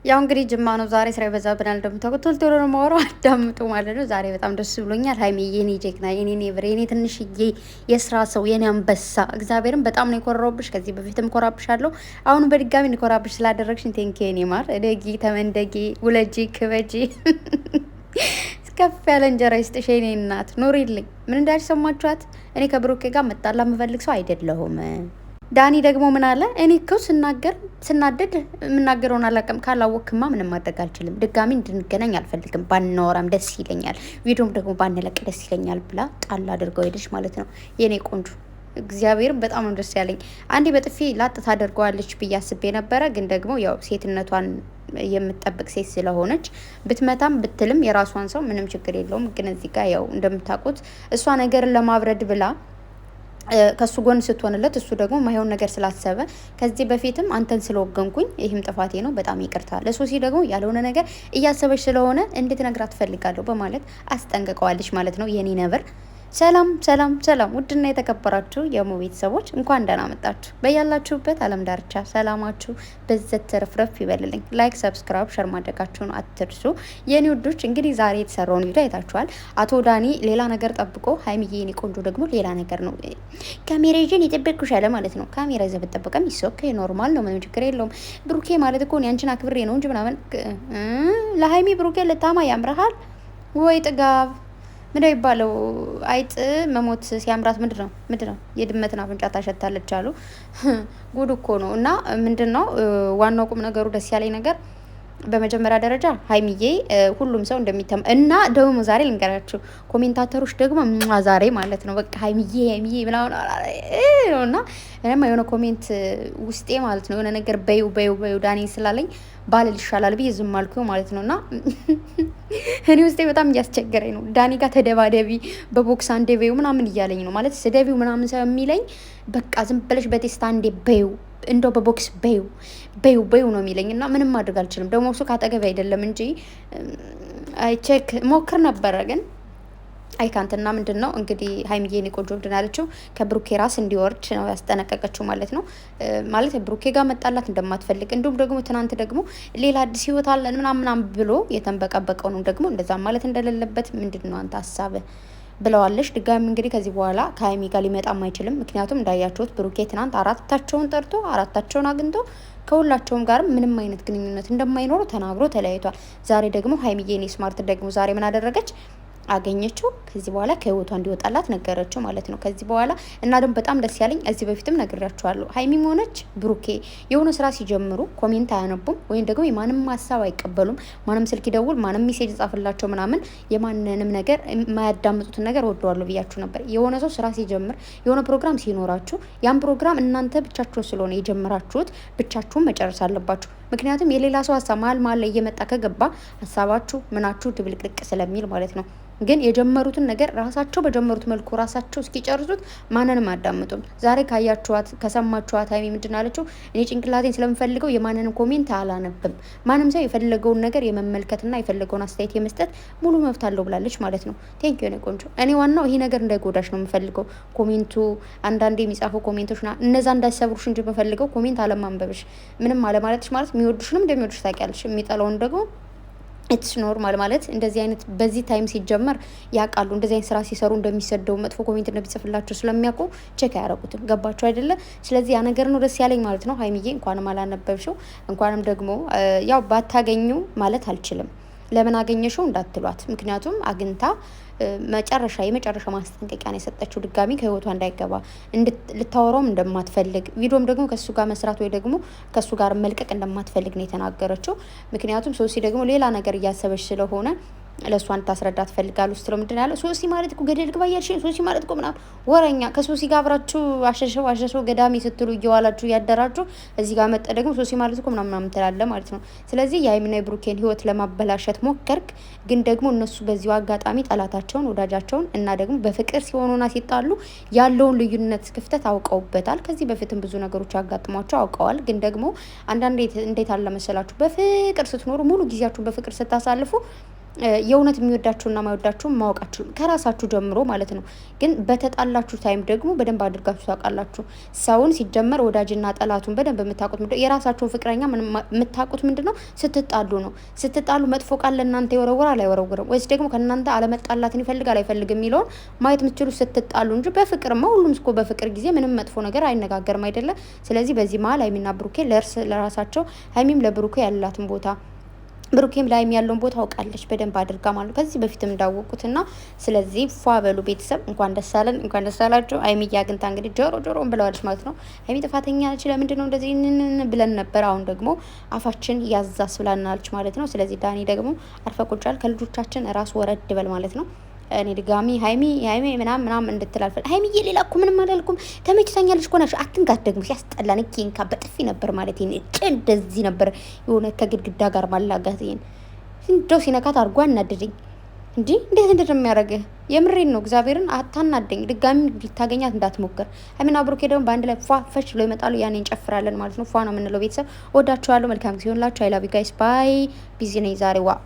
ያው እንግዲህ ጅማ ነው ዛሬ ስራ ይበዛብናል። እንደምታውቁት ቶሎ ነው የማወራው፣ አዳምጡ ማለት ነው። ዛሬ በጣም ደስ ብሎኛል። ሀይሚ የኔ ጀግና፣ የኔ ኔብር፣ የኔ ትንሽዬ የስራ ሰው፣ የኔ አንበሳ፣ እግዚአብሔርን በጣም ነው የኮራሁብሽ። ከዚህ በፊትም ኮራብሻለሁ፣ አሁን በድጋሚ እንኮራብሽ ስላደረግሽኝ ቴንኪ የኔ ማር። እደጊ፣ ተመንደጊ፣ ውለጂ፣ ክበጂ ከፍ ያለ እንጀራ ይስጥሽ የኔ እናት፣ ኑሪልኝ። ምን እንዳልሽ ሰማችኋት? እኔ ከብሩኬ ጋር መጣላ የምፈልግ ሰው አይደለሁም። ዳኒ ደግሞ ምን አለ? እኔ እኮ ስናደድ የምናገረውን አላውቅም። ካላወቅክማ ምንም ማድረግ አልችልም። ድጋሚ እንድንገናኝ አልፈልግም። ባናወራም ደስ ይለኛል፣ ቪዲዮም ደግሞ ባንለቅ ደስ ይለኛል ብላ ጣል አድርገው ሄደች ማለት ነው። የኔ ቆንጆ እግዚአብሔርም በጣም ነው ደስ ያለኝ። አንዴ በጥፊ ላጥ ታደርገዋለች ብዬ አስቤ ነበረ፣ ግን ደግሞ ያው ሴትነቷን የምትጠብቅ ሴት ስለሆነች ብትመታም ብትልም የራሷን ሰው ምንም ችግር የለውም። ግን እዚህ ጋር ያው እንደምታውቁት እሷ ነገርን ለማብረድ ብላ ከሱ ጎን ስትሆንለት እሱ ደግሞ ማይሆን ነገር ስላሰበ ከዚህ በፊትም አንተን ስለወገንኩኝ ይህም ጥፋቴ ነው፣ በጣም ይቅርታ። ለሶሲ ደግሞ ያልሆነ ነገር እያሰበች ስለሆነ እንድትነግራት ትፈልጋለሁ በማለት አስጠንቅቀዋለች ማለት ነው። የኔ ነብር ሰላም ሰላም ሰላም! ውድና የተከበራችሁ የሞ ቤተሰቦች እንኳን ደህና መጣችሁ። በያላችሁበት ዓለም ዳርቻ ሰላማችሁ በዘት ተረፍረፍ ይበልልኝ። ላይክ፣ ሰብስክራይብ፣ ሸር ማድረጋችሁን አትርሱ የኔ ውዶች። እንግዲህ ዛሬ የተሰራውን ቪዲዮ አይታችኋል። አቶ ዳኒ ሌላ ነገር ጠብቆ ሀይሚዬ የኔ ቆንጆ ደግሞ ሌላ ነገር ነው። ካሜራ ይዤን የጠበቅኩሽ አለ ማለት ነው። ካሜራ ይዘህ ብትጠበቅም ይሶክ ኖርማል ነው፣ ምንም ችግር የለውም። ብሩኬ ማለት እኮ ያንቺን አክብሬ ነው እንጂ ምናምን ለሀይሚ ብሩኬ ልታማ ያምረሃል ወይ ጥጋብ ምንድነው ይባለው? አይጥ መሞት ሲያምራት ምንድነው የድመትን አፍንጫ ታሸታለች አሉ። ጉድ እኮ ነው። እና ምንድነው ዋናው ቁም ነገሩ ደስ ያለኝ ነገር በመጀመሪያ ደረጃ ሀይሚዬ ሁሉም ሰው እንደሚተም እና ደግሞ ዛሬ ልንገራችሁ፣ ኮሜንታተሮች ደግሞ ዛሬ ማለት ነው በቃ ሀይሚዬ ምናምን እና እኔማ የሆነ ኮሜንት ውስጤ ማለት ነው የሆነ ነገር በዩ ዳኒ ስላለኝ ባልል ይሻላል ብዬ ዝም አልኩ ማለት ነው። እና እኔ ውስጤ በጣም እያስቸገረኝ ነው። ዳኒ ጋር ተደባደቢ በቦክስ አንዴ በዩ ምናምን እያለኝ ነው ማለት ስደቢው ምናምን ሰው የሚለኝ በቃ ዝም ብለሽ በቴስታ አንዴ በዩ እንደው በቦክስ በዩ ነው የሚለኝ እና ምንም ማድረግ አልችልም። ደግሞ እሱ ካጠገብ አይደለም እንጂ ቼክ ሞክር ነበረ ግን አይካንትና ምንድን ነው እንግዲህ ሀይሚዬ እኔ ቆንጆ ምንድን ያለችው ከብሩኬ ራስ እንዲወርድ ነው ያስጠነቀቀችው ማለት ነው። ማለት ብሩኬ ጋር መጣላት እንደማትፈልግ እንዲሁም ደግሞ ትናንት ደግሞ ሌላ አዲስ ህይወት አለን ምናምን ብሎ የተንበቀበቀው ነው ደግሞ እንደዛ ማለት እንደሌለበት ምንድን ነው አንተ ሀሳብ ብለዋለች። ድጋሚ እንግዲህ ከዚህ በኋላ ከሀይሚ ጋር ሊመጣም አይችልም። ምክንያቱም እንዳያችሁት ብሩኬ ትናንት አራታቸውን ጠርቶ አራታቸውን አግኝቶ ከሁላቸውም ጋር ምንም አይነት ግንኙነት እንደማይኖሩ ተናግሮ ተለያይቷል። ዛሬ ደግሞ ሀይሚዬ እኔ ስማርት ደግሞ ዛሬ ምን አደረገች? አገኘችው። ከዚህ በኋላ ከህይወቷ እንዲወጣላት ነገረችው ማለት ነው። ከዚህ በኋላ እና ደግሞ በጣም ደስ ያለኝ እዚህ በፊትም ነግሬያችኋለሁ፣ ሀይሚም ሆነች ብሩኬ የሆነ ስራ ሲጀምሩ ኮሜንት አያነቡም ወይም ደግሞ የማንም ሀሳብ አይቀበሉም። ማንም ስልክ ይደውል፣ ማንም ሜሴጅ ጻፍላቸው ምናምን የማንንም ነገር የማያዳምጡትን ነገር ወደዋለሁ ብያችሁ ነበር። የሆነ ሰው ስራ ሲጀምር የሆነ ፕሮግራም ሲኖራችሁ ያን ፕሮግራም እናንተ ብቻችሁን ስለሆነ የጀመራችሁት ብቻችሁን መጨረስ አለባችሁ። ምክንያቱም የሌላ ሰው ሀሳብ መሀል ላይ እየመጣ ከገባ ሀሳባችሁ ምናችሁ ድብልቅልቅ ስለሚል ማለት ነው። ግን የጀመሩትን ነገር ራሳቸው በጀመሩት መልኩ ራሳቸው እስኪጨርሱት ማንንም አዳምጡም። ዛሬ ካያችኋት ከሰማችኋት ሀይሚ ምንድን አለችው? እኔ ጭንቅላቴን ስለምፈልገው የማንንም ኮሜንት አላነብም። ማንም ሰው የፈለገውን ነገር የመመልከትና የፈለገውን አስተያየት የመስጠት ሙሉ መብት አለው ብላለች ማለት ነው። ቴንክ ዩ ቆንጆ። እኔ ዋናው ይሄ ነገር እንዳይጎዳሽ ነው የምፈልገው። ኮሜንቱ አንዳንዴ የሚጻፉ ኮሜንቶች እነዛ እንዳይሰብሩሽ እንጂ የምፈልገው ኮሜንት አለማንበብሽ ምንም አለማለትሽ ማለት የሚወዱሽንም እንደሚወዱሽ ታውቂያለሽ፣ የሚጠላውን ደግሞ ኢትስ ኖርማል ማለት እንደዚህ አይነት በዚህ ታይም ሲጀመር ያውቃሉ። እንደዚህ አይነት ስራ ሲሰሩ እንደሚሰደው መጥፎ ኮሜንት እንደሚጽፍላቸው ስለሚያውቁ ቼክ አያረጉትም። ገባቸው አይደለ? ስለዚህ ያ ነገር ነው ደስ ያለኝ ማለት ነው። ሀይሚዬ እንኳንም አላነበብሽው እንኳንም ደግሞ ያው ባታገኙ ማለት አልችልም። ለምን አገኘሽው እንዳትሏት፣ ምክንያቱም አግኝታ የመጨረሻ ማስጠንቀቂያ ነው የሰጠችው። ድጋሚ ከህይወቷ እንዳይገባ ልታወራውም እንደማትፈልግ ቪዲዮም ደግሞ ከሱ ጋር መስራት ወይ ደግሞ ከሱ ጋር መልቀቅ እንደማትፈልግ ነው የተናገረችው። ምክንያቱም ሶሲ ደግሞ ሌላ ነገር እያሰበች ስለሆነ ለእሷ እንድታስረዳ ትፈልጋሉ። ስትለው ምንድን ያለው ሶሲ ማለት እኮ ገደል ግባ እያልሽ ሶሲ ማለት እኮ ምናምን ወረኛ ከሶሲ ጋር አብራችሁ አሸሸው ገዳሚ ስትሉ እየዋላችሁ እያደራችሁ እዚህ ጋር መጠ ደግሞ ሶሲ ማለት እኮ ምናምን ትላለ ማለት ነው። ስለዚህ የሀይሚና የብሩኬን ህይወት ለማበላሸት ሞከርክ፣ ግን ደግሞ እነሱ በዚሁ አጋጣሚ ጠላታቸውን ወዳጃቸውን እና ደግሞ በፍቅር ሲሆኑና ሲጣሉ ያለውን ልዩነት ክፍተት አውቀውበታል። ከዚህ በፊትም ብዙ ነገሮች ያጋጥሟቸው አውቀዋል። ግን ደግሞ አንዳንዴ እንዴት አለ መሰላችሁ በፍቅር ስትኖሩ ሙሉ ጊዜያችሁን በፍቅር ስታሳልፉ የእውነት የሚወዳችሁና ማይወዳችሁ ማወቃችሁ ከራሳችሁ ጀምሮ ማለት ነው። ግን በተጣላችሁ ታይም ደግሞ በደንብ አድርጋችሁ ታውቃላችሁ። ሰውን ሲጀመር ወዳጅና ጠላቱን በደንብ የምታውቁት ምንድነው? የራሳችሁን ፍቅረኛ የምታውቁት ምንድነው? ስትጣሉ ነው። ስትጣሉ መጥፎ ቃል ለእናንተ ይወረውራል አይወረውርም፣ ወይስ ደግሞ ከእናንተ አለመጣላትን ይፈልጋል አይፈልግም የሚለውን ማየት የምትችሉ ስትጣሉ እንጂ በፍቅርማ ሁሉም እስኮ በፍቅር ጊዜ ምንም መጥፎ ነገር አይነጋገርም አይደለ? ስለዚህ በዚህ መሀል ሀይሚና ብሩኬ ለራሳቸው ሀይሚም ለብሩኬ ያላትን ቦታ ብሩኬም ላይም ያለውን ቦታ አውቃለች በደንብ አድርጋ ማለት ከዚህ በፊትም እንዳወቁትና ስለዚህ ፏ በሉ ቤተሰብ እንኳን ደስ አለን እንኳን ደስ አላችሁ። ሀይሚ አግኝታ እንግዲህ ጆሮን ብለዋለች ማለት ነው። ሀይሚ ጥፋተኛ ነች። ለምንድን ነው እንደዚህ ብለን ነበር። አሁን ደግሞ አፋችን ያዛስ ብላናለች ማለት ነው። ስለዚህ ዳኒ ደግሞ አርፈ ቁጫል ከልጆቻችን ራስ ወረድ በል ማለት ነው። እኔ ድጋሚ ሀይሚ ምናምን እንድትላልፈ ሀይሚዬ ሌላ እኮ ምንም አላልኩም። ተመችታኛለች እኮ ናችሁ። አትንካት ደግሞ ሲያስጠላን ኬንካ በጥፊ ነበር ማለት ይሄን እንደዚህ ነበር የሆነ ከግድግዳ ጋር ማላጋት ይሄን እንደው ሲነካት አድርጓ እናድድኝ እንጂ እንዴት እንደሚያደርግህ የምሬን ነው። እግዚአብሔርን አታናደኝ። ድጋሚ ልታገኛት እንዳትሞክር። ሀይሚና ብሩኬ ደግሞ በአንድ ላይ ፈሽ ብሎ ይመጣሉ። ያኔ እንጨፍራለን ማለት ነው። ፏ ነው የምንለው። ቤተሰብ ወዳችኋለሁ። መልካም ጊዜ ይሆንላችሁ። አይ ላቭ ዩ ጋይስ ባይ። ቢዚ ነኝ ዛሬ ዋ